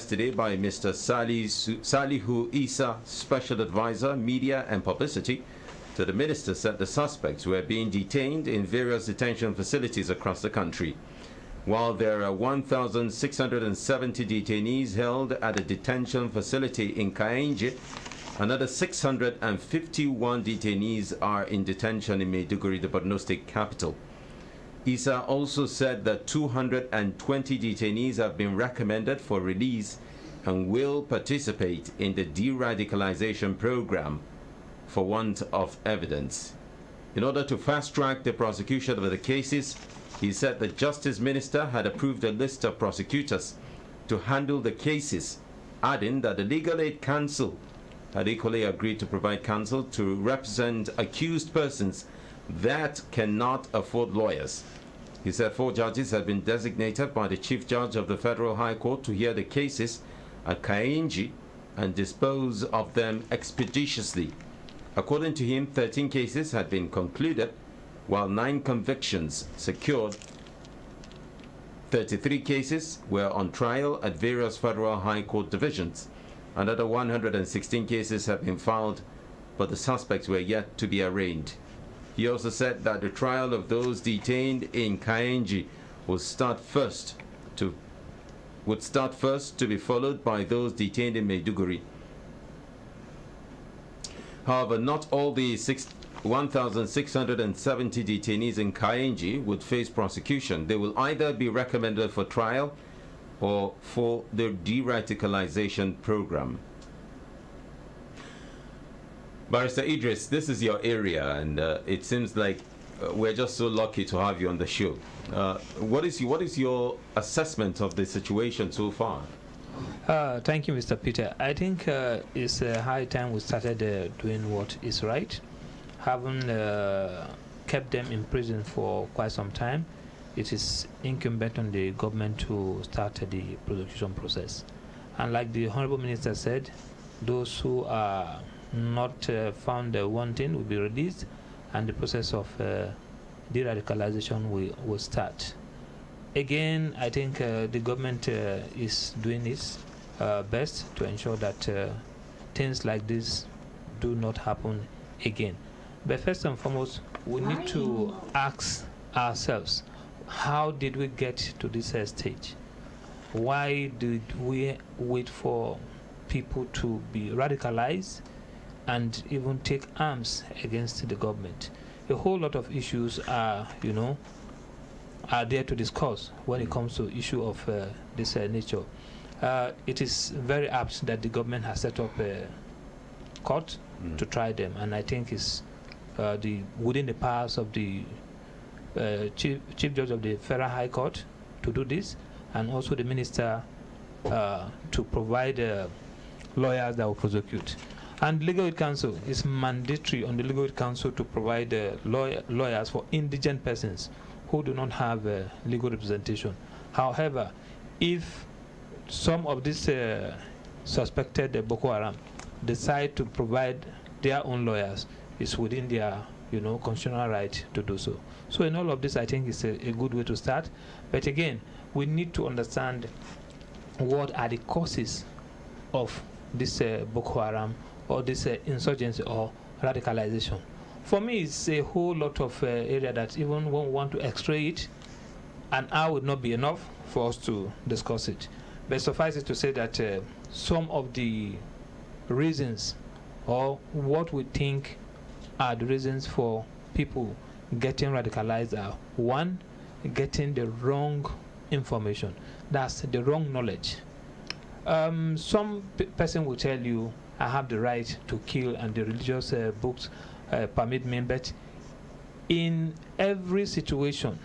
yesterday by Mr. Salihu Isa, Special Advisor, Media and Publicity to the Minister, said the suspects were being detained in various detention facilities across the country. While there are 1,670 detainees held at a detention facility in Kaenji, another 651 detainees are in detention in Maiduguri, the Borno State capital. Isa also said that 220 detainees have been recommended for release and will participate in the de-radicalization program for want of evidence. In order to fast-track the prosecution of the cases, he said the Justice Minister had approved a list of prosecutors to handle the cases, adding that the Legal Aid Council had equally agreed to provide counsel to represent accused persons that cannot afford lawyers. He said 4 judges had been designated by the Chief Judge of the Federal High Court to hear the cases at Kaenji and dispose of them expeditiously. According to him, 13 cases had been concluded, while 9 convictions secured. 33 cases were on trial at various Federal High Court divisions. Another 116 cases have been filed, but the suspects were yet to be arraigned. He also said that the trial of those detained in Kaenji would start first to be followed by those detained in Maiduguri. However, not all the 1,670 detainees in Kaenji would face prosecution. They will either be recommended for trial or for the de-radicalization program. Barrister Idris, this is your area, and it seems like we're just so lucky to have you on the show. What is your assessment of the situation so far? Thank you, Mr. Peter. I think it's high time we started doing what is right. Having kept them in prison for quite some time, it is incumbent on the government to start the prosecution process. And like the Honorable Minister said, those who are not found wanting will be released, and the process of de-radicalization will start. Again, I think the government is doing its best to ensure that things like this do not happen again. But first and foremost, we need to ask ourselves, how did we get to this stage? Why did we wait for people to be radicalized and even take arms against the government? A whole lot of issues are there to discuss when it comes to issue of this nature. It is very apt that the government has set up a court to try them, and I think it's within the powers of the Chief Judge of the Federal High Court to do this, and also the Minister to provide lawyers that will prosecute. And Legal Aid Council is mandatory on the Legal Aid Council to provide lawyers for indigent persons who do not have legal representation. However, if some of these suspected Boko Haram decide to provide their own lawyers, it's within their constitutional right to do so. So in all of this, I think it's a good way to start. But again, we need to understand what are the causes of this Boko Haram or this insurgency or radicalization. For me, it's a whole lot of area that even when we want to x-ray it, an hour would not be enough for us to discuss it. But suffice it to say that some of the reasons or what we think are the reasons for people getting radicalized are: 1, getting the wrong information. That's the wrong knowledge. Some person will tell you, I have the right to kill and the religious books permit me, but in every situation,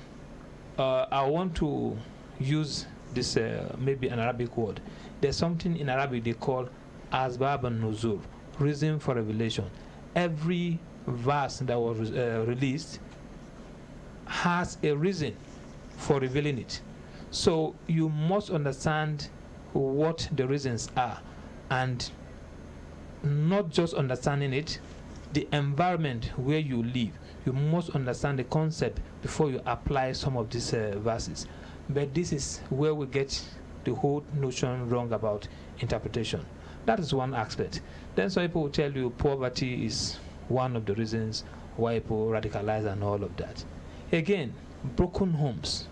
I want to use this maybe an Arabic word. There's something in Arabic they call asbab an-nuzul, reason for revelation. Every verse that was released has a reason for revealing it. So you must understand what the reasons are, and not just understanding it, the environment where you live. You must understand the concept before you apply some of these verses. But this is where we get the whole notion wrong about interpretation. That is one aspect. Then some people will tell you poverty is one of the reasons why people radicalize and all of that. Again, broken homes.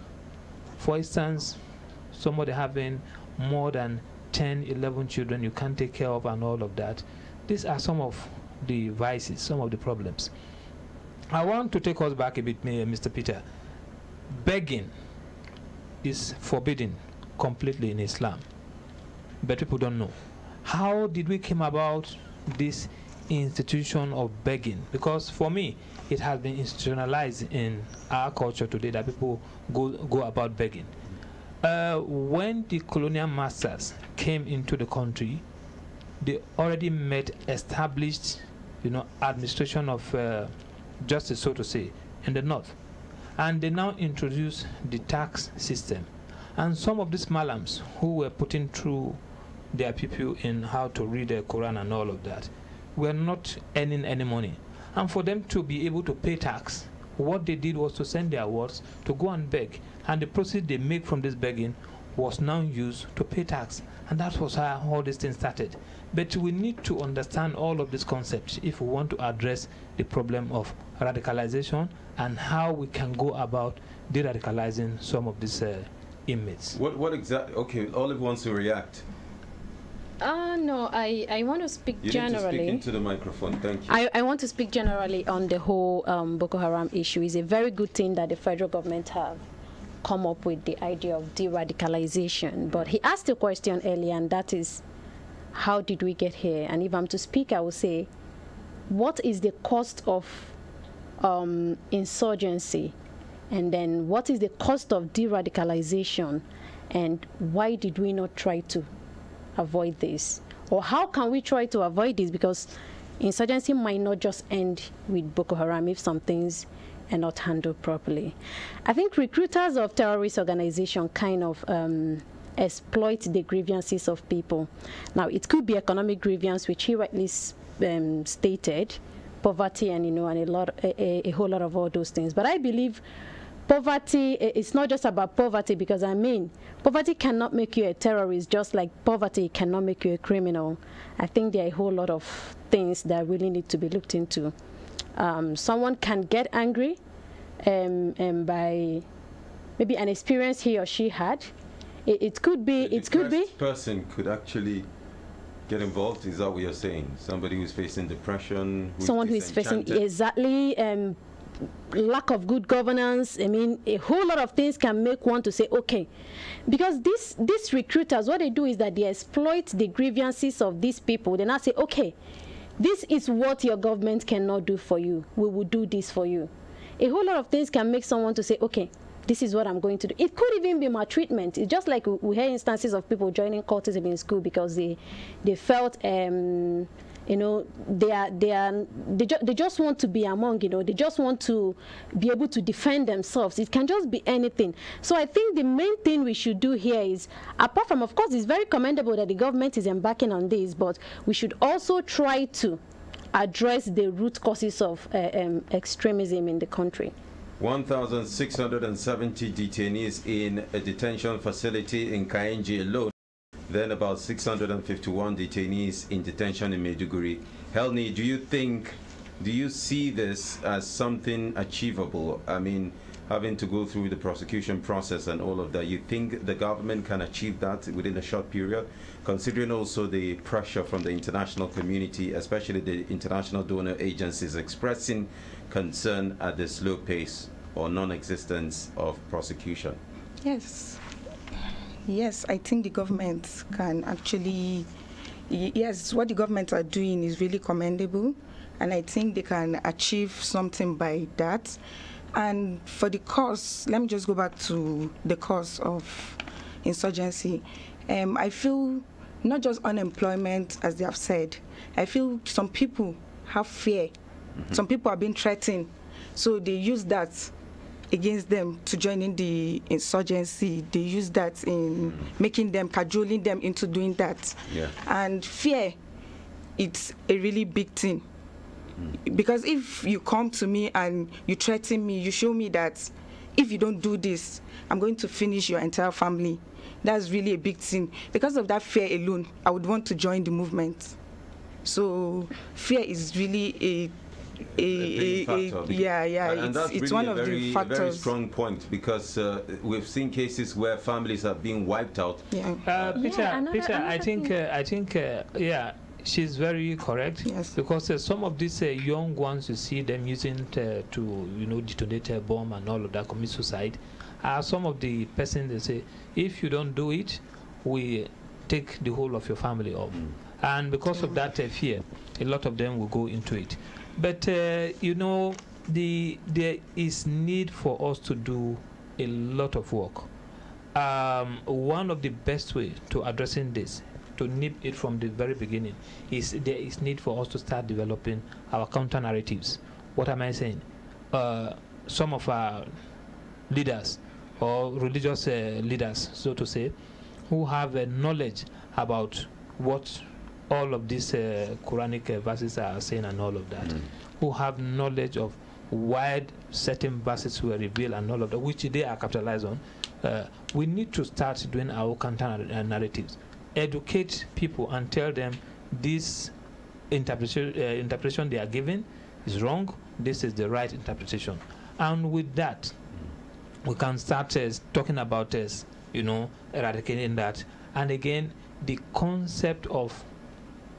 For instance, somebody having more than 10, 11 children you can't take care of and all of that. These are some of the vices, some of the problems. I want to take us back a bit, Mr. Peter. Begging is forbidden completely in Islam, but people don't know. How did we come about this institution of begging? Because for me, it has been institutionalized in our culture today that people go about begging. When the colonial masters came into the country, they already met established, administration of justice, so to say, in the north. And they now introduce the tax system. And some of these malams who were putting through their people in how to read the Quran and all of that were not earning any money. And for them to be able to pay tax, what they did was to send their wards to go and beg. And the proceeds they make from this begging was now used to pay tax. And that was how all these things started. But we need to understand all of these concepts if we want to address the problem of radicalization and how we can go about de-radicalizing some of these inmates. What exactly? Okay, Olive wants to react. No, I want to speak generally. You need to speak into the microphone, thank you. I want to speak generally on the whole Boko Haram issue. It's a very good thing that the federal government have come up with the idea of de-radicalization. But he asked a question earlier, and that is, how did we get here? And if I'm to speak, I will say, what is the cost of insurgency? And then what is the cost of de-radicalization? And why did we not try to avoid this? Or how can we try to avoid this? Because insurgency might not just end with Boko Haram if some things are not handled properly. I think recruiters of terrorist organizations kind of exploit the grievances of people. Now, it could be economic grievance, which he rightly stated, poverty, and a whole lot of all those things. But I believe poverty, it's not just about poverty, because poverty cannot make you a terrorist, just like poverty cannot make you a criminal. I think there are a whole lot of things that really need to be looked into. Someone can get angry by maybe an experience he or she had. It could be. Person could actually get involved. Is that what you're saying? Somebody who's facing depression. Someone who is facing exactly lack of good governance. A whole lot of things can make one to say, okay, because these recruiters, what they do is that they exploit the grievances of these people. They now say, okay, this is what your government cannot do for you. We will do this for you. A whole lot of things can make someone to say, okay, this is what I'm going to do. It could even be maltreatment. It's just like we hear instances of people joining cultism in school because they felt they just want to be among, they just want to be able to defend themselves. It can just be anything. So I think the main thing we should do here is, apart from, of course, it's very commendable that the government is embarking on this, but we should also try to address the root causes of extremism in the country. 1,670 detainees in a detention facility in Kainji alone. Then about 651 detainees in detention in Maiduguri. Helni, do you see this as something achievable? Having to go through the prosecution process and all of that, you think the government can achieve that within a short period, considering also the pressure from the international community, especially the international donor agencies expressing concern at the slow pace or non-existence of prosecution? Yes, I think the government can actually, yes, what the government are doing is really commendable, and I think they can achieve something by that. And for the cause, let me just go back to the cause of insurgency. I feel not just unemployment, as they have said. I feel some people have fear. Mm-hmm. Some people are being threatened. So they use that against them to join in the insurgency. They use that in making them, cajoling them into doing that. Yeah. And fear, it's a really big thing. Because if you come to me and you threaten me, you show me that if you don't do this, I'm going to finish your entire family. That's really a big thing. Because of that fear alone, I would want to join the movement. So fear is really a factor. And that's it's really one of the factors. A very strong point, because we've seen cases where families are being wiped out. Peter, I think, she's very correct. Yes. Because some of these young ones, you see them using to detonate a bomb and all of that, commit suicide. Some of the persons, they say, if you don't do it, we take the whole of your family off. And because of that fear, a lot of them will go into it. But there is need for us to do a lot of work. One of the best way to addressing this, to nip it from the very beginning, is there is need for us to start developing our counter narratives. What am I saying? Some of our leaders, or religious leaders, so to say, who have knowledge about what all of these Quranic verses are saying and all of that, who have knowledge of why certain verses were revealed and all of that, which they are capitalized on. We need to start doing our counter narratives, educate people and tell them this interpretation they are giving is wrong, this is the right interpretation. And with that, we can start talking about eradicating that. And again, the concept of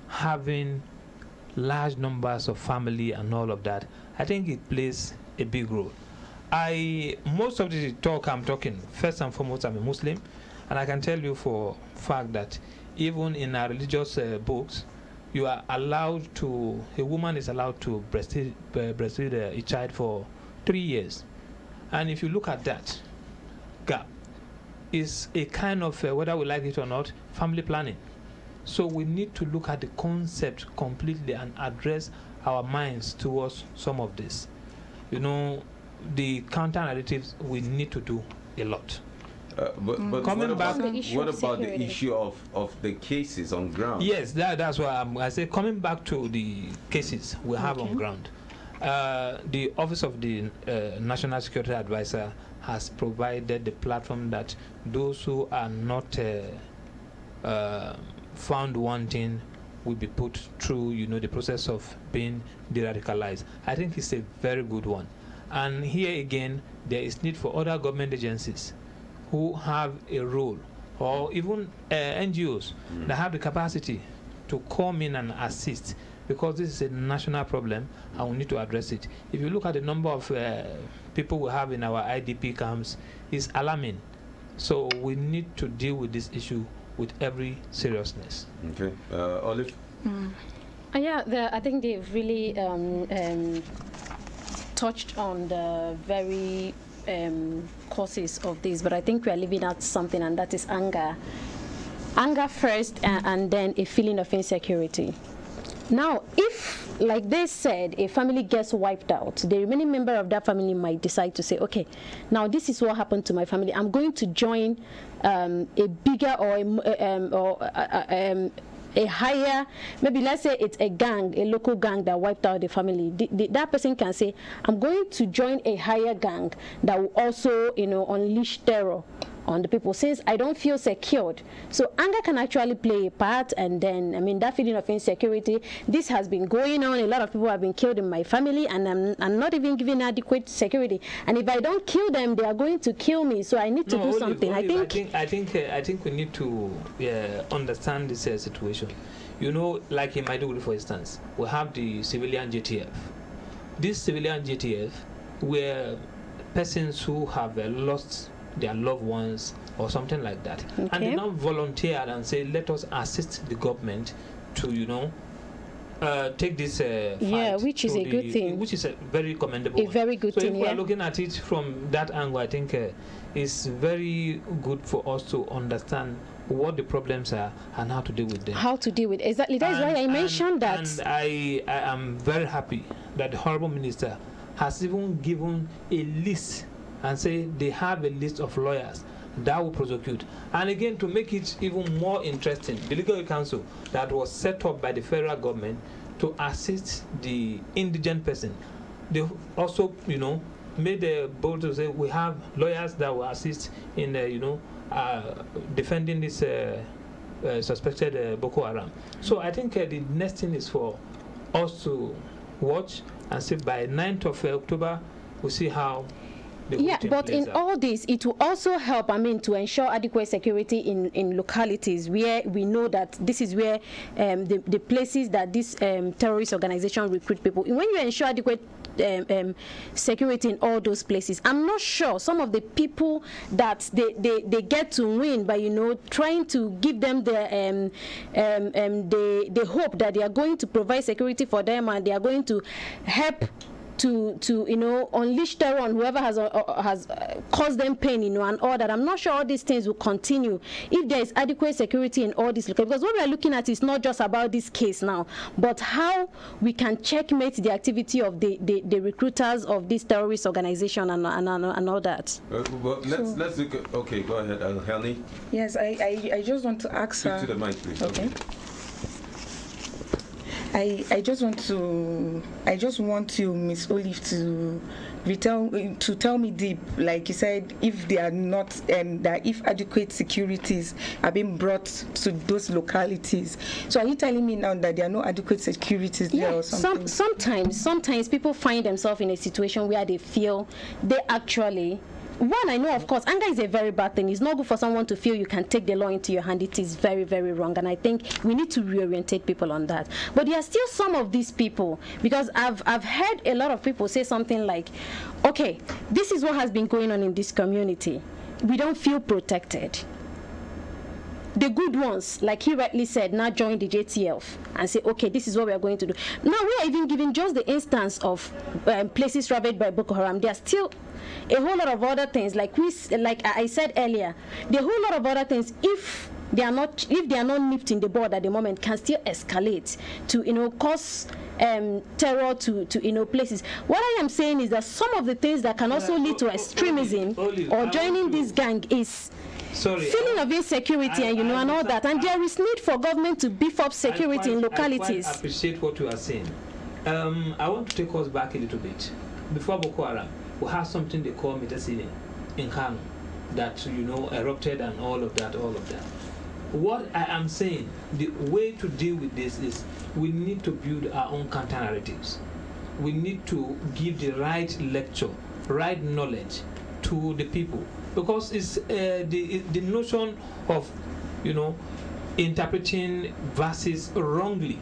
having large numbers of family and all of that, I think it plays a big role. Most of the talk I'm talking, first and foremost, I'm a Muslim, and I can tell you for a fact that even in our religious books, you are allowed to, a woman is allowed to breastfeed a child for 3 years. And if you look at that gap, is a kind of, whether we like it or not, family planning. So we need to look at the concept completely and address our minds towards some of this. The counter narratives, we need to do a lot. But coming back, what about the issue of the cases on ground? Yes, that's why I say coming back to the cases we have on ground. The Office of the National Security Advisor has provided the platform that those who are not found wanting will be put through, the process of being de-radicalized. I think it's a very good one. And here again, there is need for other government agencies who have a role, or even NGOs that have the capacity to come in and assist, because this is a national problem and we need to address it. If you look at the number of people we have in our IDP camps, it's alarming. So we need to deal with this issue with every seriousness. Okay. Olive? I think they've really touched on the very causes of this, but I think we are leaving out something, and that is anger. Anger first, and then a feeling of insecurity. Now, if, like they said, a family gets wiped out, the remaining member of that family might decide to say, okay, now this is what happened to my family. I'm going to join a bigger or a higher, maybe let's say it's a gang, a local gang that wiped out the family. That person can say, I'm going to join a higher gang that will also, unleash terror on the people, since I don't feel secured. So anger can actually play a part, and then, that feeling of insecurity, this has been going on. A lot of people have been killed in my family, and I'm not even given adequate security. And if I don't kill them, they are going to kill me. So I need to do something. I think we need to understand this situation. Like in Maiduguri, for instance, we have the civilian JTF. This civilian JTF were persons who have lost their loved ones or something like that, and they now volunteered and say, let us assist the government to take this fight, which is a good thing, which is a very commendable, very good thing. So if we are looking at it from that angle, I think it's very good for us to understand what the problems are and how to deal with them. How to deal with exactly. That is why I mentioned that. And I am very happy that the Honorable Minister has even given a list and say they have a list of lawyers that will prosecute. And again, to make it even more interesting, the legal council that was set up by the federal government to assist the indigent person, they also, made a bold to say we have lawyers that will assist in, defending this suspected Boko Haram. So I think the next thing is for us to watch and see by 9th of October, we'll see how. Yeah, but in all this, it will also help, to ensure adequate security in localities where we know that this is where the places that this terrorist organization recruit people. When you ensure adequate security in all those places, I'm not sure some of the people that they get to win by trying to give them the hope that they are going to provide security for them and they are going to help to unleash terror on whoever has caused them pain, and all that. I'm not sure all these things will continue if there is adequate security in all this, because what we are looking at is not just about this case now, but how we can checkmate the activity of the recruiters of this terrorist organization and all that. Well, let's look at, okay, go ahead, Helny. Yes, I just want to ask her. Speak to the mic, please. Okay. I just want you, Miss Olive, to tell me deep, like you said, if they are not, that if adequate securities are being brought to those localities. So are you telling me now that there are no adequate securities there or something? Sometimes people find themselves in a situation where they feel they actually. One, I know, of course, anger is a very bad thing. It's not good for someone to feel you can take the law into your hand. It is very, very wrong. And I think we need to reorientate people on that. But there are still some of these people, because I've heard a lot of people say something like, okay, this is what has been going on in this community. We don't feel protected. The good ones, like he rightly said, now join the JTF and say, okay, this is what we are going to do. Now we are even giving just the instance of places ravaged by Boko Haram. There are still a whole lot of other things, like I said earlier, the whole lot of other things, if they are not nipped in the bud at the moment, can still escalate to cause terror to places. What I am saying is that some of the things that can also lead to extremism or joining this gang is feeling of insecurity and all that, and there is need for government to beef up security in localities. I appreciate what you are saying. I want to take us back a little bit. Before Boko Haram, we have something they call Metasine in Kano that erupted and all of that. What I am saying, the way to deal with this is we need to build our own counter narratives. We need to give the right lecture, right knowledge to the people, because it's the notion of interpreting verses wrongly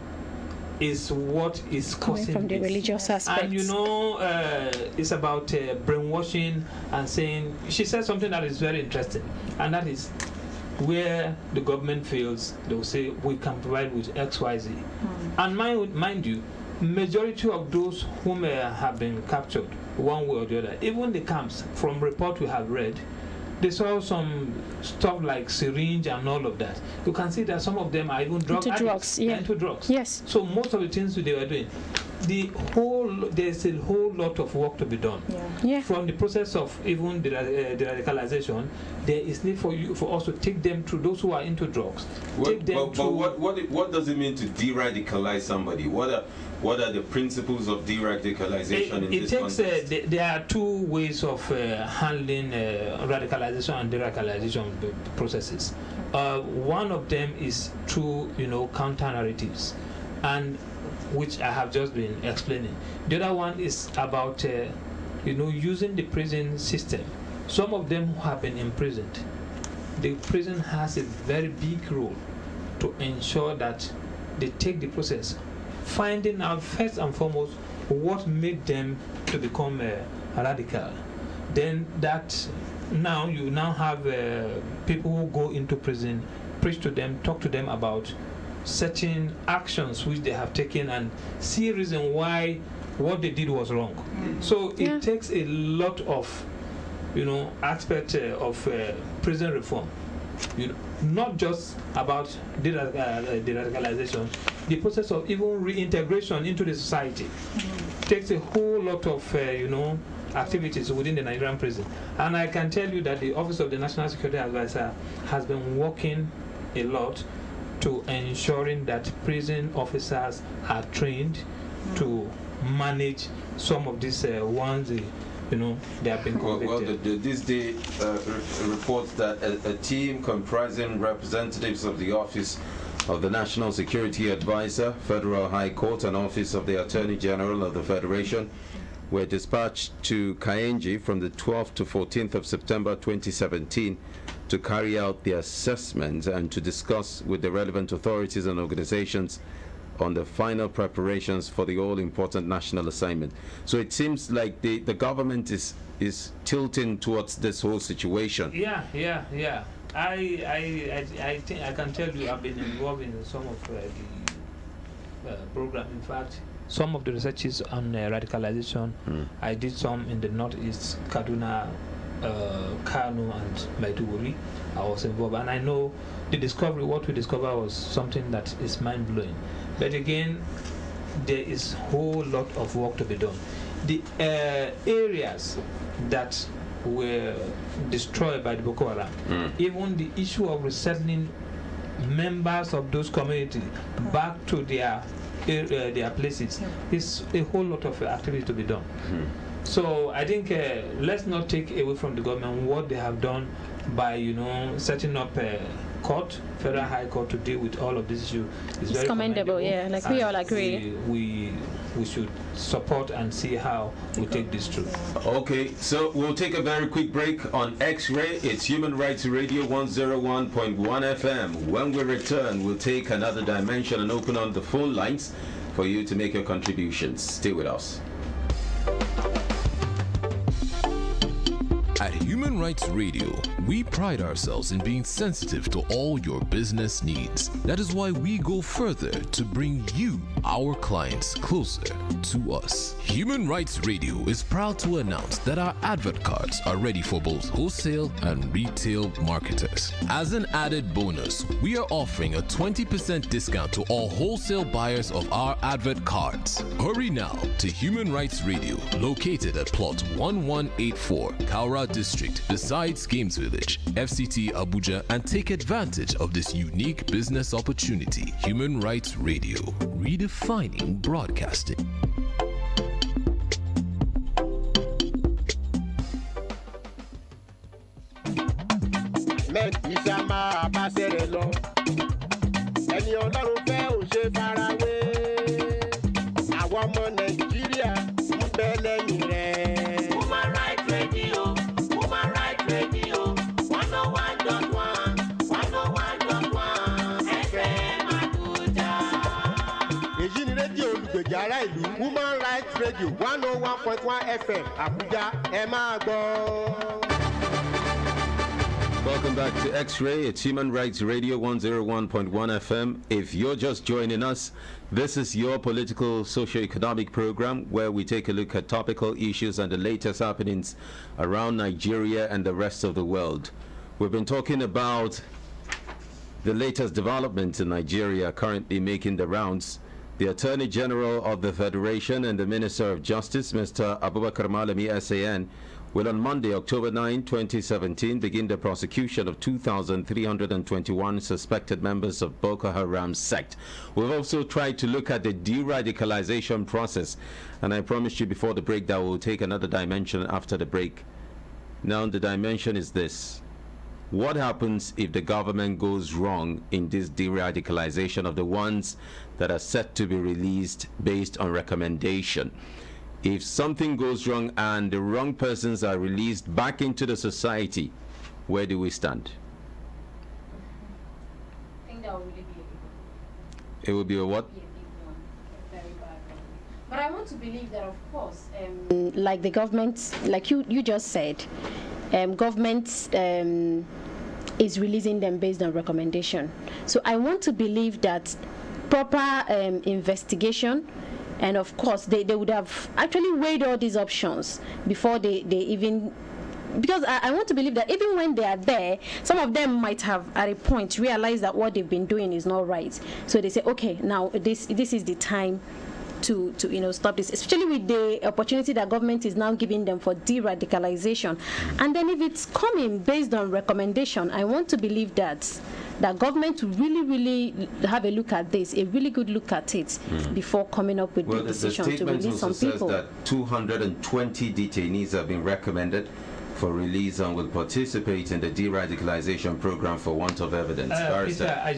is what is causing from the religious aspect. And it's about brainwashing and saying. She said something that is very interesting, and that is where the government feels they will say we can provide with XYZ. And mind you, majority of those whom have been captured one way or the other, even the camps, from report we have read, they saw some stuff like syringe and all of that. You can see that some of them are even into drugs. Yes. So most of the things they were doing, there's a whole lot of work to be done. Yeah. From the process of even the radicalization, there is need for us to take them to those who are into drugs. What does it mean to de-radicalize somebody? What are the principles of de-radicalization in this context? There are two ways of handling radicalization and de-radicalization processes. One of them is through counter-narratives, and which I have just been explaining. The other one is about using the prison system. Some of them who have been imprisoned, the prison has a very big role to ensure that they take the process, finding out first and foremost what made them to become radical. Then you now have people who go into prison, preach to them, talk to them about certain actions which they have taken and see a reason why what they did was wrong. So it takes a lot of aspect of prison reform. Not just about de-radicalization, the process of even reintegration into the society takes a whole lot of activities within the Nigerian prison. And I can tell you that the Office of the National Security Advisor has been working a lot to ensuring that prison officers are trained to manage some of these ones they have been convicted. Well, this day reports that a team comprising representatives of the Office of the National Security Advisor, Federal High Court, and Office of the Attorney General of the Federation were dispatched to Kaenji from the 12th to 14th of September 2017 to carry out the assessment and to discuss with the relevant authorities and organizations on the final preparations for the all-important national assignment. So it seems like the government is tilting towards this whole situation. Yeah. I think I can tell you I've been involved in some of the program. In fact, some of the researches on radicalization, I did some in the Northeast, Kaduna, Kano, and Maiduguri. I was involved, and I know what we discovered was something that is mind-blowing. But again, there is a whole lot of work to be done. The areas that were destroyed by the Boko Haram, even the issue of resettling members of those communities back to their places, is a whole lot of activity to be done. So I think let's not take away from the government what they have done by setting up a court, Federal High Court, to deal with all of this issue. It's very commendable. Yeah, like we all agree. We should support and see how we take this through. Okay, so we'll take a very quick break on X-Ray. It's Human Rights Radio 101.1 FM. When we return, we'll take another dimension and open on the phone lines for you to make your contributions. Stay with us. At Human Rights Radio, we pride ourselves in being sensitive to all your business needs. That is why we go further to bring you, our clients, closer to us. Human Rights Radio is proud to announce that our advert cards are ready for both wholesale and retail marketers. As an added bonus, we are offering a 20% discount to all wholesale buyers of our advert cards. Hurry now to Human Rights Radio, located at plot 1184, Kaura District, besides Games Village, FCT Abuja, and take advantage of this unique business opportunity. Human Rights Radio, redefining broadcasting. ẹni ọlọ́run fẹ́ ò ṣe farawé àwọn ọmọ nàìjíríà ń bẹ lẹ́yìn rẹ̀. Human Rights Radio 101.1 FM Abuja. èyí ni rédíò olùgbèjà ará ìlú Human Rights Radio 101.1 FM Abuja ẹ máa gbọ́. Welcome back to X-Ray. It's Human Rights Radio 101.1 FM. If you're just joining us, this is your political socio-economic program where we take a look at topical issues and the latest happenings around Nigeria and the rest of the world. We've been talking about the latest developments in Nigeria currently making the rounds. The Attorney General of the Federation and the Minister of Justice, Mr. Abubakar Malami, SAN, will on Monday, October 9, 2017, begin the prosecution of 2,321 suspected members of Boko Haram sect. We've also tried to look at the de-radicalization process, and I promised you before the break that we'll take another dimension after the break. Now, the dimension is this. What happens if the government goes wrong in this de-radicalization of the ones that are set to be released based on recommendation? If something goes wrong and the wrong persons are released back into the society, where do we stand? I think that will really be a big one. It will be a what? A big one. A very bad one. But I want to believe that, of course, like the government, like you just said, government is releasing them based on recommendation. So I want to believe that proper investigation, and of course, they would have actually weighed all these options before they even, because I want to believe that even when they are there, some of them might have at a point realized that what they've been doing is not right. So they say, okay, now this is the time to stop this, especially with the opportunity that government is now giving them for de-radicalization? And then if it's coming based on recommendation, I want to believe that government will really have a look at this, a really good look at it before coming up with the decision to release some people. Well, the statement also says that 220 detainees have been recommended for release and will participate in the de-radicalization program for want of evidence. Peter, I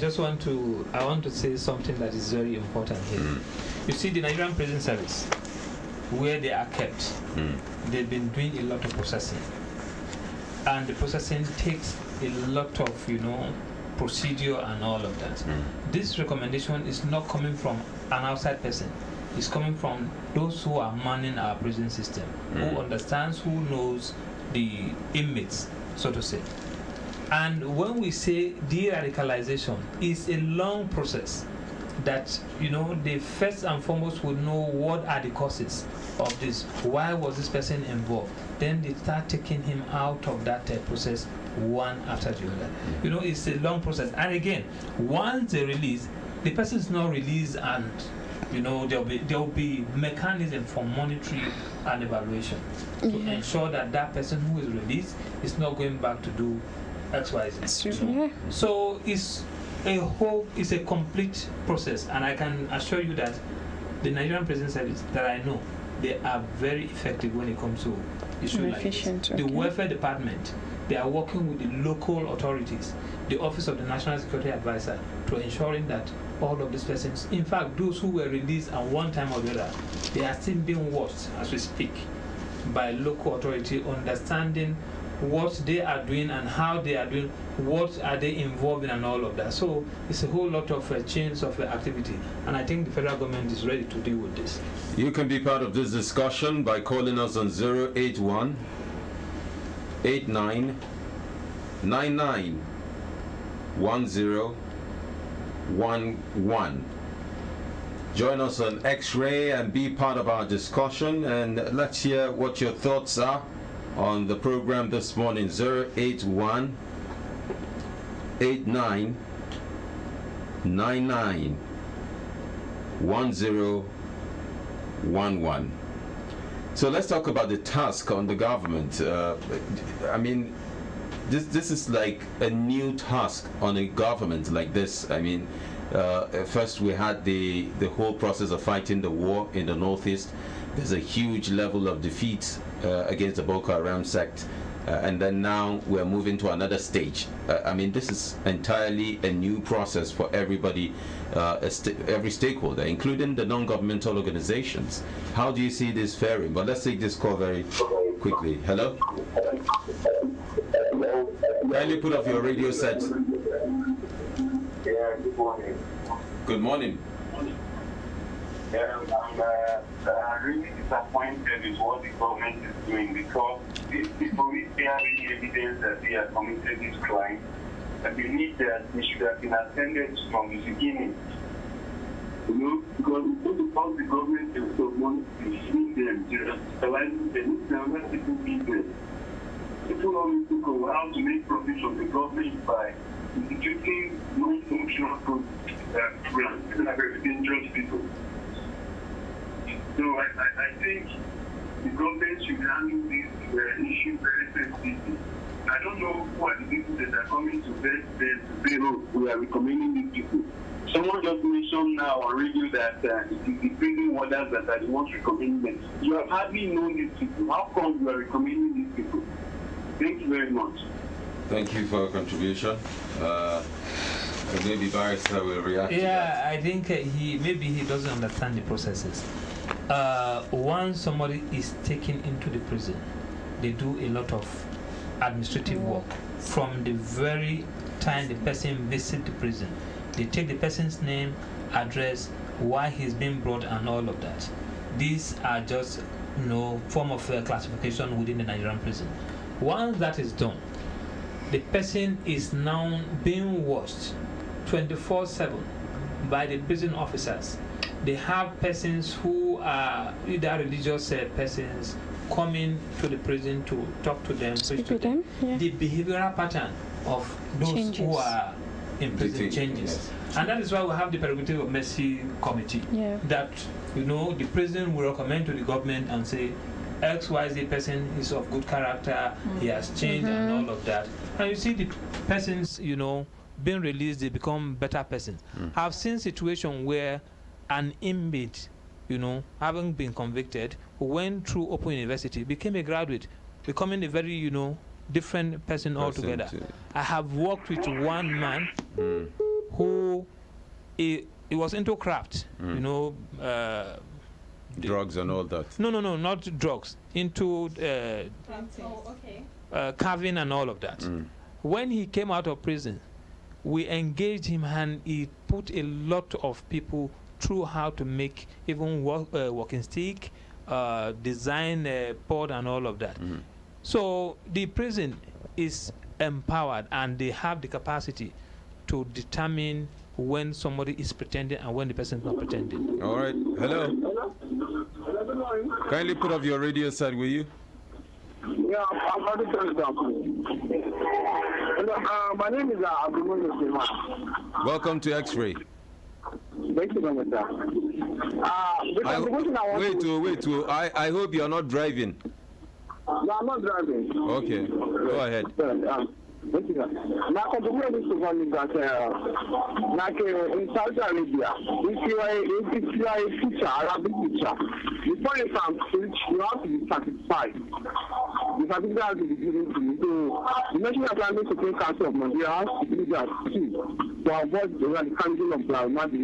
want to say something that is very important here. You see, the Nigerian prison service, where they are kept, they've been doing a lot of processing, and the processing takes a lot of procedure and all of that. This recommendation is not coming from an outside person. It's coming from those who are manning our prison system, who understands, who knows the inmates, so to say. And when we say de-radicalization, it's a long process that, they first and foremost would know what are the causes of this. Why was this person involved? Then they start taking him out of that process one after the other. It's a long process. And again, once they release, the person is not released, and there'll be mechanism for monitoring and evaluation to ensure that person who is released is not going back to do X, Y, Z. So it's a complete process, and I can assure you that the Nigerian prison service that I know, they are very effective when it comes to issues like this. The welfare department, they are working with the local authorities, the Office of the National Security Advisor, to ensuring that all of these persons, in fact, those who were released at one time or the other, they are still being watched as we speak by local authority, understanding what they are doing and how they are doing, what are they involved in, and all of that. So it's a whole lot of chains of activity, and I think the federal government is ready to deal with this. You can be part of this discussion by calling us on 081 89 99 1011. Join us on X-Ray and be part of our discussion, and let's hear what your thoughts are on the program this morning. 081 89 99 1011. So let's talk about the task on the government. I mean, this is like a new task on a government like this. I mean, first we had the whole process of fighting the war in the northeast. There's a huge level of defeat against the Boko Haram sect, and then now we're moving to another stage. I mean, this is entirely a new process for everybody, every stakeholder, including the non-governmental organizations. How do you see this faring? But let's take this call very quickly. Hello? Kindly put off your radio set. Yeah, good morning. Good morning. I'm really disappointed with what the government is doing, because these people, if they have any evidence that they have committed this crime, I believe that they should have been attended from the beginning. Because it's not because the government is so money to feed them, to radicalize them, it's another people feed them. People always think of how to make profit from the government by instituting non-functional programs. These are very dangerous people. So I think the government should handle this issue very sensitively. I don't know who are the people that are coming to bed to say, oh, we are recommending these people. Someone just mentioned now on radio that it is the prison warders that are the ones recommending them. You have hardly known these people. How come you are recommending these people? Thank you very much. Thank you for your contribution. Maybe Barrister will react to that. Yeah, I think maybe he doesn't understand the processes. Once somebody is taken into the prison, they do a lot of administrative work. From the very time the person visits the prison, they take the person's name, address, why he's been brought, and all of that. These are just form of classification within the Nigerian prison. Once that is done, the person is now being watched 24/7 by the prison officers. They have persons who are either religious persons coming to the prison to talk to them, preach to them. Yeah. The behavioral pattern of those who are in prison changes. And that is why we have the Prerogative of Mercy Committee. That, you know, the prison will recommend to the government and say, XYZ person is of good character, he has changed and all of that. And you see the persons, you know, being released, they become better persons. I've seen situations where an inmate, you know, having been convicted, who went through Open University, became a graduate, becoming a very, you know, different person altogether. I have worked with one man who he was into craft, you know, drugs and all that. No, not drugs. Into carving and all of that. When he came out of prison, we engaged him and he put a lot of people through how to make even walking stick, design pod and all of that. So the prison is empowered and they have the capacity to determine when somebody is pretending and when the person is not pretending. All right. Hello. Kindly put off your radio side, will you? Yeah, I'm already turned down. My name is Abdullah. Welcome to X-Ray. Thank you very much, sir. Wait. I hope you're not driving. No, I'm not driving. Okay, go ahead. My contribution is that like in Saudi Arabia, if you are a teacher, Arabic teacher, before you can teach, you have to be satisfied. The certificate has to be given to you. So the National Islamic Supreme Council of Nigeria has to do that too to avoid the radicalization of the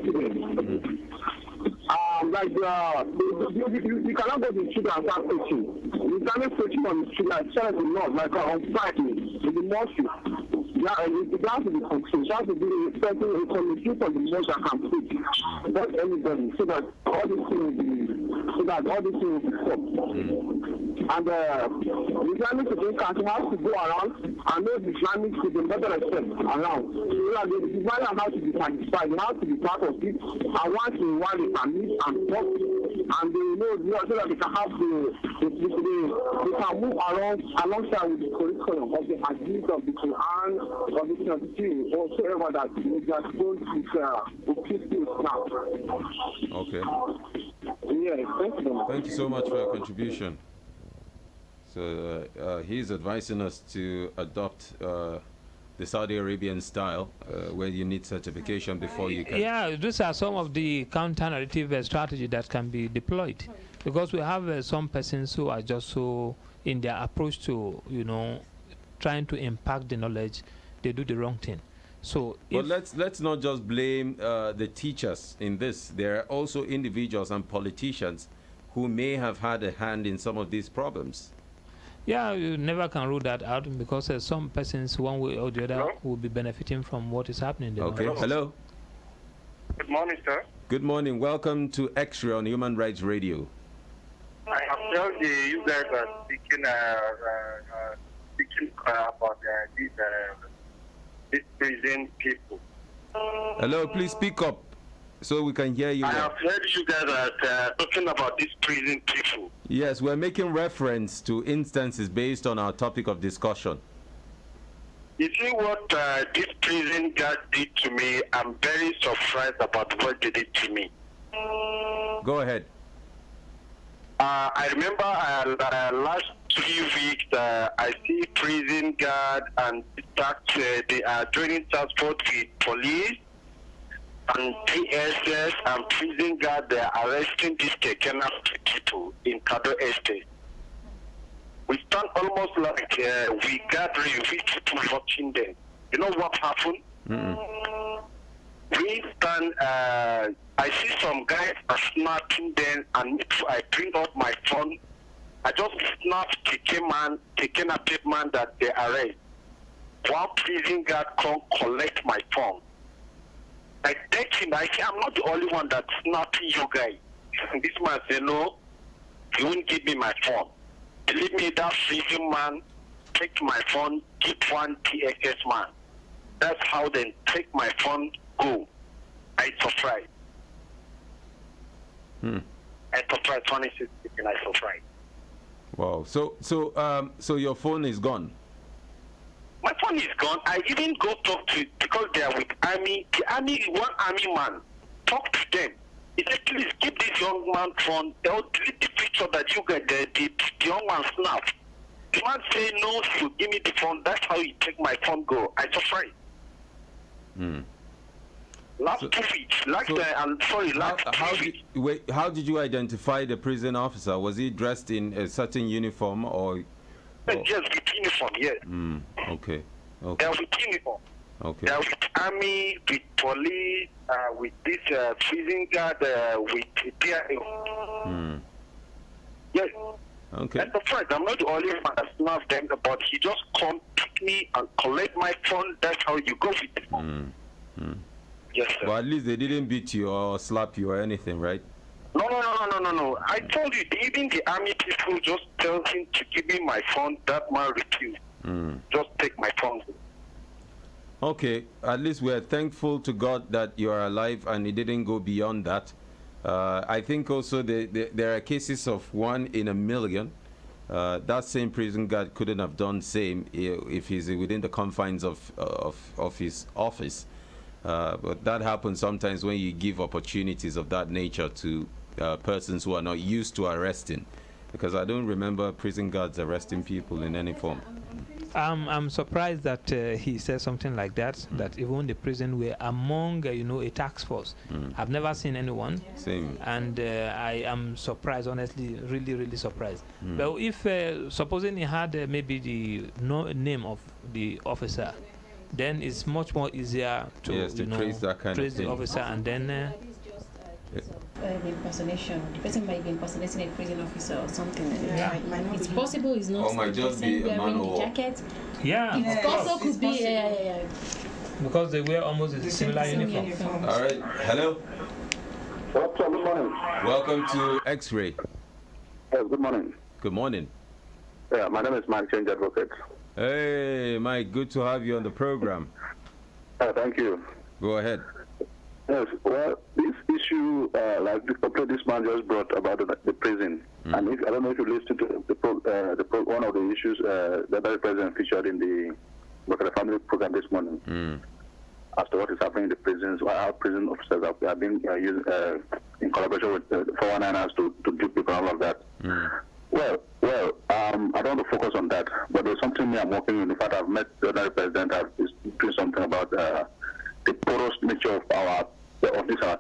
students. Like you cannot go to the street and start preaching. You cannot preach on the street like church in North, like on Friday in the mosque. It has to be controlled. It has to be a committee for the mosque that can preach, not anybody, so that all these things will be stopped. And the Islamic Supreme Council has to go around and make the Islamic students better respect around. So that the Islamic has to be satisfied. They have to be part of it. And once in a while they can meet and talk, and they know so that they can have they can move around alongside with the curriculum of the hadith of the Quran of the Trinity or whatever that they are going to now. Okay. Yeah, thank you. Thank you so much for your contribution. So he's advising us to adopt the Saudi Arabian style, where you need certification before you can. Yeah, these are some of the counter-narrative strategy that can be deployed, because we have some persons who are just so in their approach to, you know, trying to impact the knowledge, they do the wrong thing. So, but let's not just blame the teachers in this. There are also individuals and politicians who may have had a hand in some of these problems. Yeah, you never can rule that out, because some persons, one way or the other, will be benefiting from what is happening. Okay. Hello. Good morning, sir. Good morning. Welcome to X-Ray on Human Rights Radio. I have heard you guys are speaking about these prison people. Hello, please speak up so we can hear you. I have heard you guys are talking about these prison people. Yes, we're making reference to instances based on our topic of discussion. You see what this prison guard did to me? I'm very surprised about what they did to me. Go ahead. I remember last 3 weeks, I see prison guard and they are joining transport with police and PSS and prison guard. They are arresting these Tekena people in Kado Estate. We stand almost like we gathering with people watching them. You know what happened? We stand, I see some guys are snapping them, and I bring up my phone. I just snapped Tekena man that they arrest. One prison guard come collect my phone. I text him, I say, I'm not the only one that's snapping you guys. This man said, no, he won't give me my phone. Believe me, that prison man take my phone, give one PSS man. That's how they take my phone, go. I surprised. I surprised, honestly speaking, I surprised. Wow. So your phone is gone? My phone is gone. I even go talk to, because they are with army. The army, one army man, talk to them. He said, please keep this young man phone. They'll delete the picture that you get there. The young man snap. The man say, no, you give me the phone. That's how you take my phone go. I just right. Last 2 weeks. How did you identify the prison officer? Was he dressed in a certain uniform or? Yes, with uniform, yes. Okay. They're with uniform. Okay. They're with army, with police, with this prison guard, with PIO. Yes. Okay. And that's right. I'm not the only one that snaps them, but he just come pick me and collect my phone. That's how you go with the phone. Yes, sir. Well, at least they didn't beat you or slap you or anything, right? No. I told you, even the army people just tell him to give me my phone. That man refused. Just take my phone. Okay, at least we're thankful to God that you are alive and it didn't go beyond that. I think also there are cases of 1 in a million. That same prison guard couldn't have done same if he's within the confines of his office. But that happens sometimes when you give opportunities of that nature to persons who are not used to arresting. Because I don't remember prison guards arresting people in any form. I'm surprised that he said something like that, that even the prison were among, a task force. I've never seen anyone. Same. And I am surprised, honestly, really surprised. But if, supposing he had maybe the name of the officer, then it's much more easier to, trace that kind of thing. The officer, and then... impersonation. The person might be impersonating a prison officer or something. It's be. possible it's not. Or might just be a wearing man the jacket. Yeah. It also could be. Yeah. Because they wear almost a similar uniform. All right. Hello. Good morning. Welcome to X-Ray. Yes, good morning. Good morning. Yeah, my name is Mike Change Advocate. Hey, Mike. Good to have you on the program. Thank you. Go ahead. Yes, well, this issue, like this man just brought about the prison, and I don't know if you listened to one of the issues that the president featured in the Look at the Family program this morning, as to what is happening in the prisons, how prison officers have been used in collaboration with the 419ers to dupe people and all of that. Well, I don't want to focus on that, but there's something I'm working on. In fact, I've met the other president, I've been doing something about the porous nature of our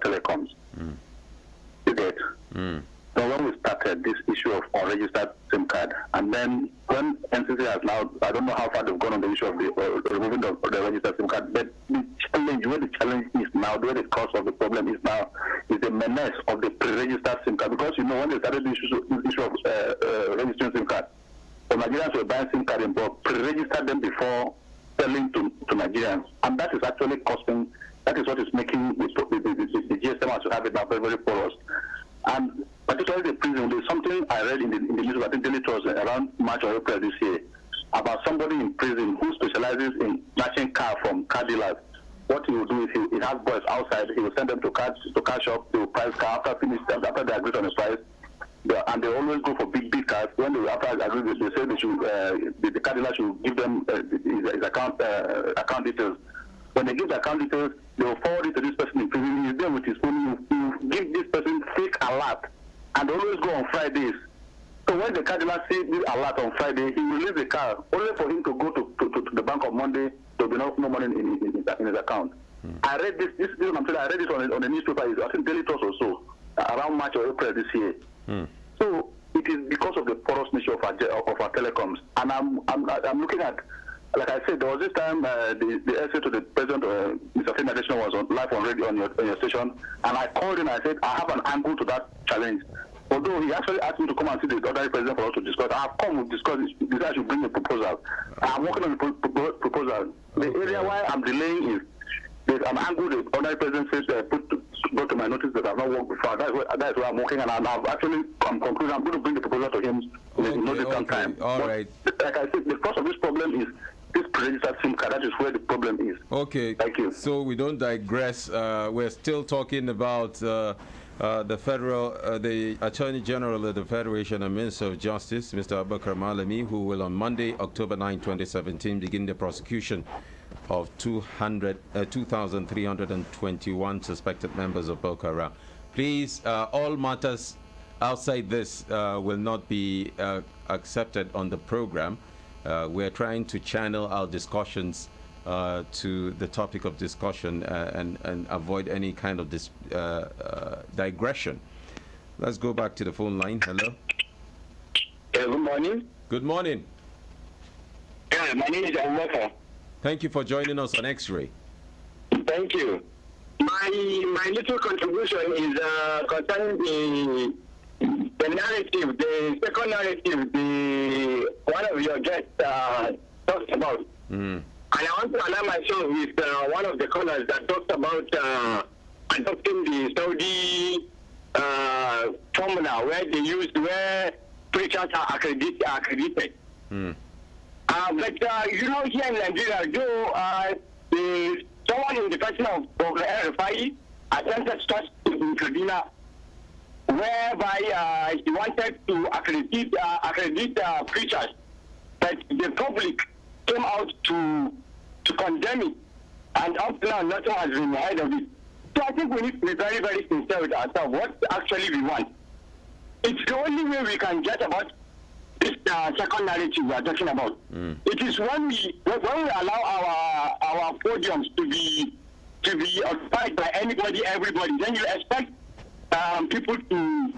telecoms. You get? So when we started this issue of unregistered SIM card, and then when NCC has now, I don't know how far they've gone on the issue of removing the registered SIM card, but the challenge is now, the cause of the problem is now, is the menace of the pre-registered SIM card. Because when they started the issue of registering SIM card, the Nigerians were buying SIM card in bulk, pre-registered them before selling to Nigerians, and that is actually costing. That is what is making the GSM as you have it now very porous. And particularly the prison, there's something I read in the news, I think it was around March or April this year, about somebody in prison who specializes in snatching car from car dealers. What he will do is he has boys outside, he will send them to car shop, they will price car, after they agree on the price, and they always go for big cars. When they after agree, they say they should, the car dealer should give them his account details. When they give the account details, they will forward it to this person in prison. He's there with his phone. You give this person fake alert, and they always go on Fridays. So when the car dealer sees this alert on Friday, he will leave the car only for him to go to the bank on Monday. There will be no money in his account. I read this. I read this on the newspaper. I think Daily Trust or so, around March or April this year. So it is because of the porous nature of our telecoms, and I'm looking at. Like I said, there was this time the essay to the president, Mr. Reintegrating, was on live on radio on your station, and I called him and I said, I have an angle to that challenge. Although he actually asked me to come and see the other president for us to discuss. I have come to discuss this. This guy should bring a proposal. I'm working on the proposal. The area why I'm delaying is there's an angle the other president says brought to my notice that I've not worked before. That is where I'm working, and I've actually concluded I'm going to bring the proposal to him in no distant time. All right. Like I said, the cause of this problem is this pre-registered SIM card. That is where the problem is. Okay. Thank you. So we don't digress. We're still talking about The Attorney General of the Federation and Minister of Justice, Mr. Abubakar Malami, who will on Monday, October 9, 2017, begin the prosecution of 2,321 suspected members of Boko Haram. Please, all matters outside this will not be accepted on the program. We're trying to channel our discussions to the topic of discussion and avoid any kind of digression. Let's go back to the phone line. Hello. Good morning. Good morning. Yeah, my name is Abubakar. Thank you for joining us on X-Ray. Thank you. My little contribution is concerning the narrative, the second narrative, one of your guests talked about. And I want to align myself with one of the callers that talked about adopting the Saudi formula where preachers are accredited. But you know, here in Nigeria, though, someone in the person of Rufai attempted such in Kaduna, whereby he wanted to accredit preachers, but the public came out to condemn it, and up to now nothing has been heard of it. So I think we need to be very, very sincere with ourselves. What actually we want? It's the only way we can get about this second narrative we are talking about. It is when we allow our podiums to be occupied by anybody, everybody, then you expect people to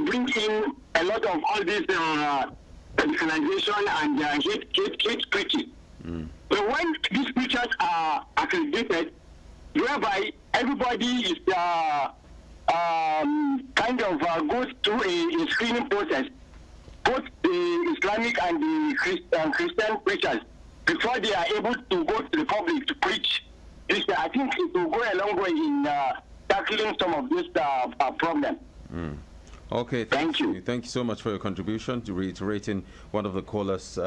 bring in a lot of all this radicalization and hate preaching. But when these preachers are accredited, whereby everybody is kind of goes through a screening process, both the Islamic and the Christian preachers, before they are able to go to the public to preach, I think it will go a long way in tackling some of this problem. Okay, thank you. Thank you so much for your contribution to reiterating one of the callers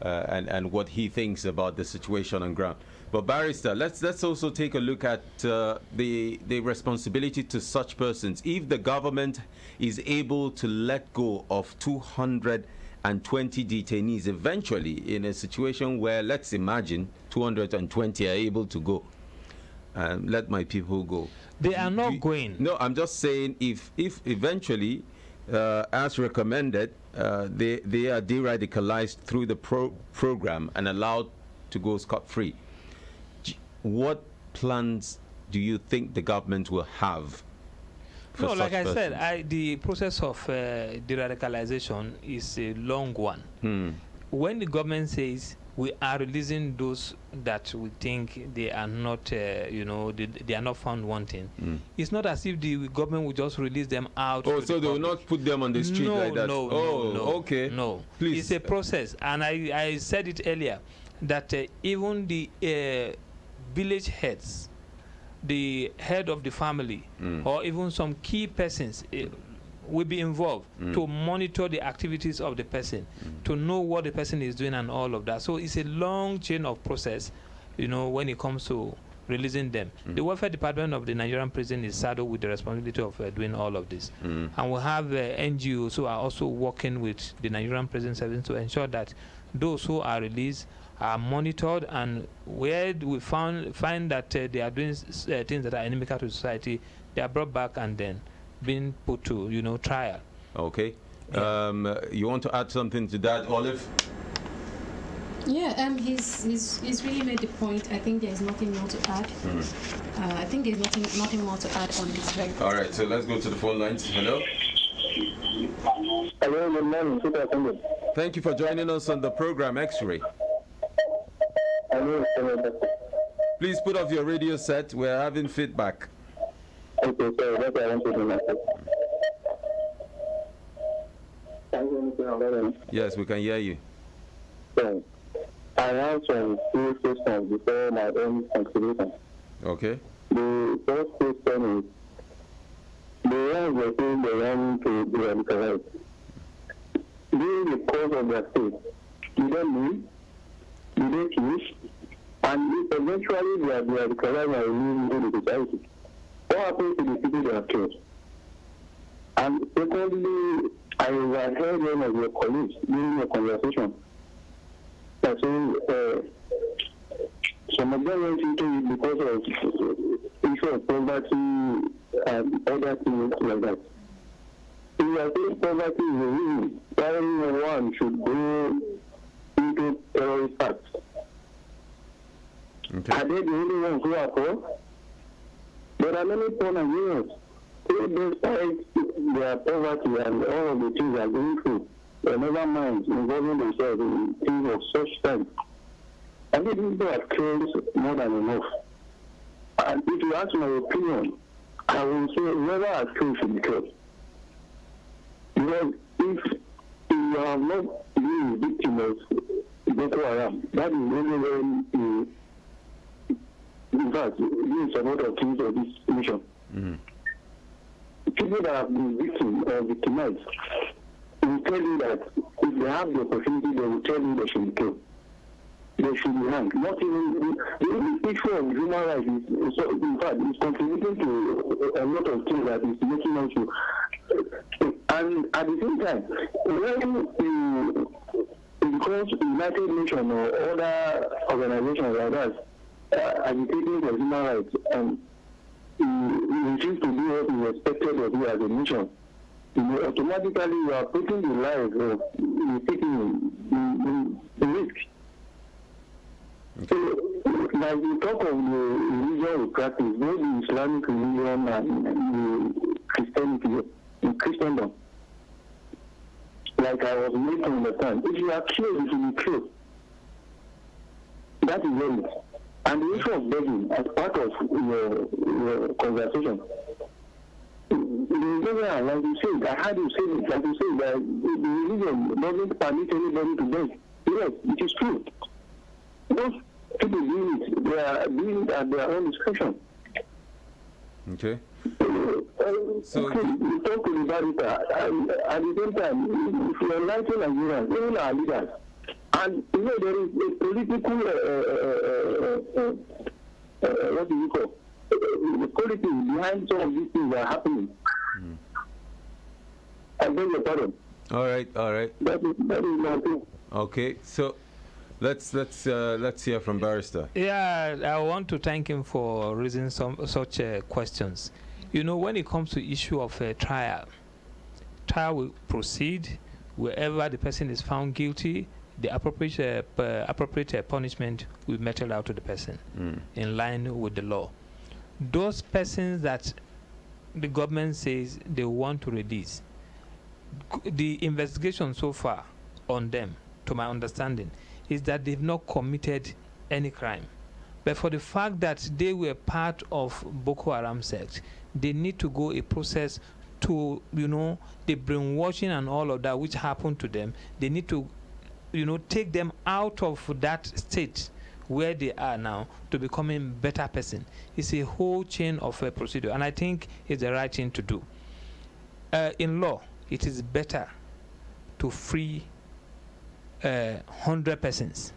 and what he thinks about the situation on ground. But Barrister, let's also take a look at the responsibility to such persons. If the government is able to let go of 220 detainees eventually in a situation where, let's imagine, 220 are able to go, let my people go. They are not going. No, I'm just saying if eventually, as recommended, they are de-radicalized through the program and allowed to go scot-free, what plans do you think the government will have? No, like I said, the process of de-radicalization is a long one. When the government says we are releasing those that we think they are not, they are not found wanting, it's not as if the government will just release them out. Oh, so they will not put them on the street like that? No, okay. No, please. It's a process, and I said it earlier that even the village heads, the head of the family, or even some key persons will be involved to monitor the activities of the person, to know what the person is doing and all of that. So it's a long chain of process, when it comes to releasing them. The welfare department of the Nigerian prison is saddled with the responsibility of doing all of this. And we have NGOs who are also working with the Nigerian prison service to ensure that those who are released are monitored, and where we find that they are doing things that are inimical to society, they are brought back and then being put to trial. Okay. Yeah. You want to add something to that, Olive? Yeah, he's really made the point. I think there's nothing more to add. I think there's nothing more to add on this very. All right, so let's go to the phone lines. Hello. Hello, good morning. Thank you for joining us on the program X-Ray. Please put off your radio set. We're having feedback. Okay, so that's what I want to do. Yes, we can hear you. So, I have some few questions before my own contribution. Okay. The first question is, the ones that say they want to be radicalized, during the course of their stay, do they leave? Do they teach? And if eventually they are radicalized and leave into the society, what happens to the people they were killed. And secondly, I overheard one of your colleagues during a conversation that says some of them went into it because of issue of poverty and other things like that. If I think poverty is a reason why one should go into terrorist acts. Okay. Are they the only ones who are poor? There are many poor Nigerians who, despite their poverty and all of the things they are going through, they never mind involving themselves in things of such time. And these people have killed more than enough. And if you ask my opinion, I will say whoever has killed should be killed. Because if you have not been a victim of Boko Haram, that is only when you, in fact, you support of things of this mission. People that have been victim or victimized will tell you that if they have the opportunity, they will tell you they should be killed. They should be hanged. Not even the only issue of human rights is, so, in fact, is contributing to a lot of things that is making us to. And at the same time, when you, because United Nations or other organizations like that agitating for human rights and you refuse to do what is expected of you as a nation, you know, automatically you are putting the lives of the people in risk. Okay. So, like we talk of the religion we practice, both the Islamic religion and the Christianity, in Christendom, like I was made to understand, if you are killed, you should be killed. That is it. And the issue of begging as part of your conversation, like you said, I had you say it, like you said, that the religion doesn't permit anybody to beg. Yes, it is true. Those people doing it, they are doing it at their own discretion. Okay. So you talk to the barrister, and at the same time, if you enlighten Nigerians, even our leaders, and you know there is a political, what do you call, the politics behind some of these things that are happening. I beg your pardon. All right. That is my thing. Okay, so let's hear from Barrister. Yeah, I want to thank him for raising such questions. You know, when it comes to issue of trial will proceed wherever the person is found guilty. The appropriate punishment will be meted out to the person in line with the law. Those persons that the government says they want to release, the investigation so far on them, to my understanding, is that they've not committed any crime. But for the fact that they were part of Boko Haram sect, they need to go a process to, you know, the brainwashing and all of that which happened to them. They need to, you know, take them out of that state where they are now to becoming better person. It's a whole chain of procedure, and I think it's the right thing to do. In law, it is better to free 100 persons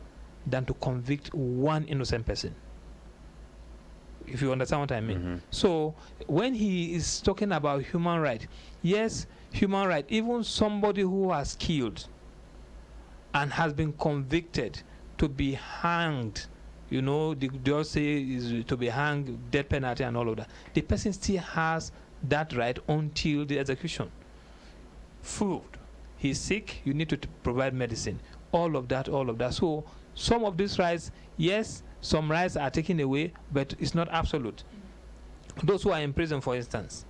than to convict one innocent person. If you understand what I mean. So when he is talking about human right, yes, human right, even somebody who has killed and has been convicted to be hanged, you know, the judge say is to be hanged, death penalty and all of that, the person still has that right until the execution. Food, he's sick, you need to provide medicine, all of that. So some of these rights, yes, some rights are taken away, but it's not absolute. Those who are in prison, for instance,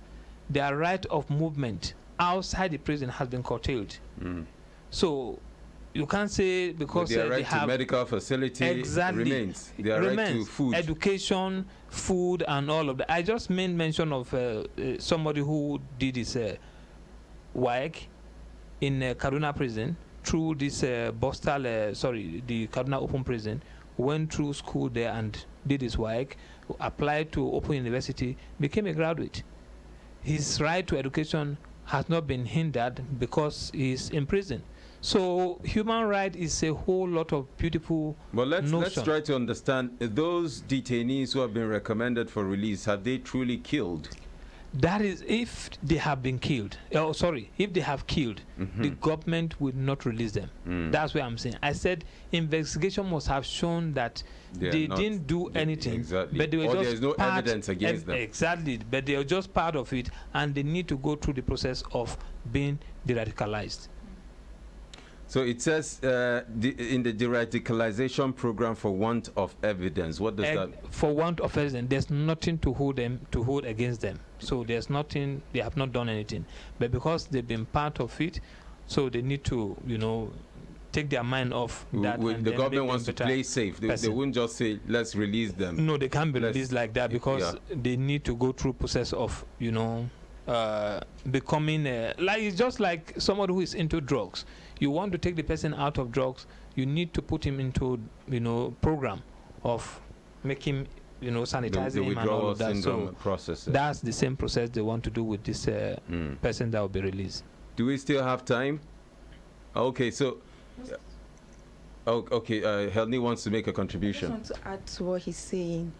their right of movement outside the prison has been curtailed. So you can't say because their right they have to medical facility remains. Their right to food, education, food, and all of that. I just made mention of somebody who did his work in Kaduna prison through this the Kaduna Open Prison, went through school there and did his work, applied to Open University, became a graduate. His right to education has not been hindered because he's in prison. So human right is a whole lot of beautiful let's try to understand those detainees who have been recommended for release. Have they truly killed? That is, if they have been killed, if they have killed, the government will not release them. That's what I'm saying. I said investigation must have shown that they didn't do anything, but they were just there's no evidence against them. Exactly, but they are just part of it, and they need to go through the process of being de-radicalized. So it says in the de-radicalization program for want of evidence. What does that? For want of evidence, there's nothing to hold against them. So there's nothing. They have not done anything, but because they've been part of it, so they need to, take their mind off that. The government wants to play safe. They wouldn't just say, let's release them. No, they can't be released like that, because they need to go through process of, becoming like, it's just like somebody who is into drugs. You want to take the person out of drugs, you need to put him into, program of making, sanitizing him and all of that. So process. That's the same process they want to do with this person that will be released. Do we still have time? Okay, so Helni wants to make a contribution. I just want to add to what he's saying.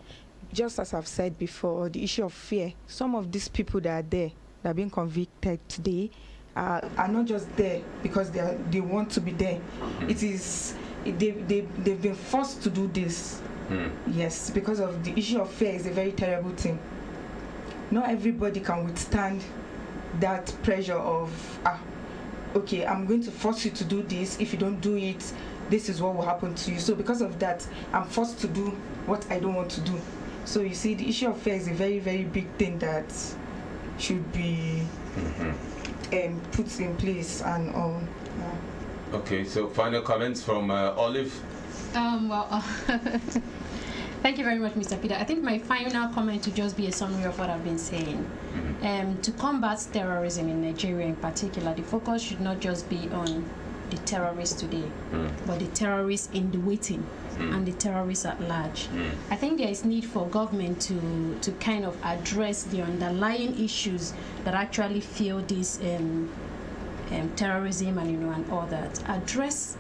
Just as I've said before, the issue of fear. Some of these people that are there, that are being convicted today, are not just there because they want to be there. It is they've been forced to do this. Yes, because of the issue of fear is a very terrible thing. Not everybody can withstand that pressure of okay, I'm going to force you to do this. If you don't do it, this is what will happen to you. So because of that, I'm forced to do what I don't want to do. So you see, the issue of fear is a very, very big thing that should be put in place and all. Okay, so final comments from Olive. Thank you very much, Mr. Peter. I think my final comment would just be a summary of what I've been saying. To combat terrorism in Nigeria in particular, the focus should not just be on the terrorists today, but the terrorists in the waiting and the terrorists at large. I think there is need for government to kind of address the underlying issues that actually fuel this terrorism and all that. Address,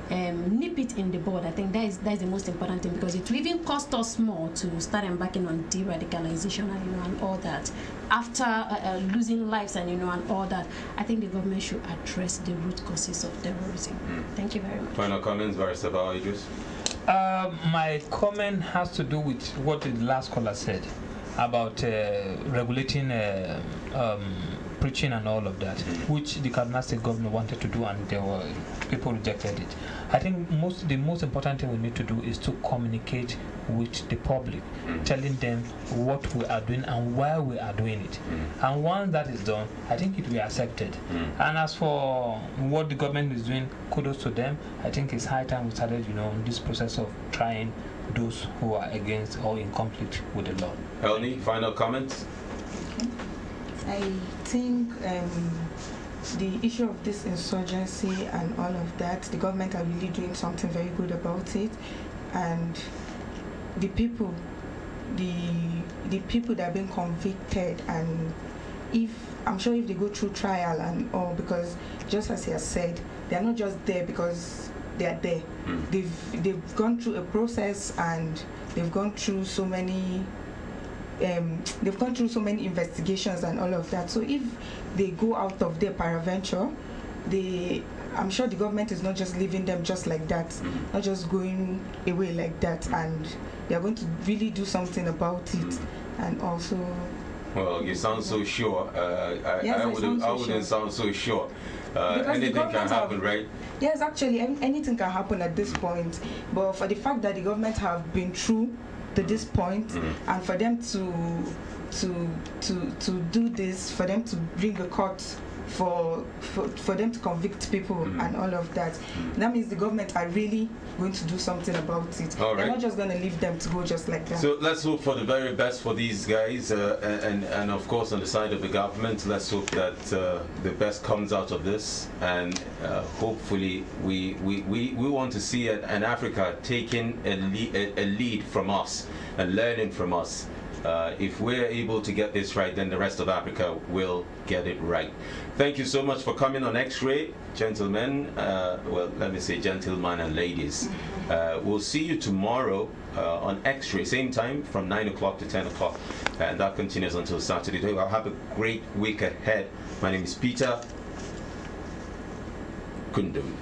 nip it in the bud. I think that is the most important thing, because it will even cost us more to start embarking on de-radicalization and all that. After losing lives and all that, I think the government should address the root causes of terrorism. Thank you very much. Final comments, Barrister Idris. My comment has to do with what the last caller said about regulating preaching and all of that, which the Kaduna State government wanted to do, and people rejected it. I think the most important thing we need to do is to communicate with the public, telling them what we are doing and why we are doing it. And once that is done, I think it will be accepted. And as for what the government is doing, kudos to them. I think it's high time we started, this process of trying those who are against or in conflict with the law. Helni, final comments? I think the issue of this insurgency and all of that, the government are really doing something very good about it, and the people that are being convicted, and I'm sure if they go through trial and all, because just as he has said, they are not just there because they are there. They've gone through a process, and they've gone through so many investigations and all of that. So if they go out of their peradventure, I'm sure the government is not just leaving them just like that, not just going away like that, and they are going to really do something about it. And also, well, you sound so sure. I wouldn't sound so sure. Anything can happen, right? Yes, actually, anything can happen at this point. But for the fact that the government have been through to this point, and for them to do this, for them to bring a court for them to convict people and all of that, that means the government are really going to do something about it. They're not just going to leave them to go just like that. So let's hope for the very best for these guys, and of course on the side of the government, let's hope that the best comes out of this, and hopefully we want to see an Africa taking a lead from us and learning from us If we're able to get this right, then the rest of Africa will get it right. Thank you so much for coming on X-Ray, gentlemen. Well, let me say gentlemen and ladies. We'll see you tomorrow on X-Ray, same time from 9 o'clock to 10 o'clock. And that continues until Saturday. I'll have a great week ahead. My name is Peter Kundum.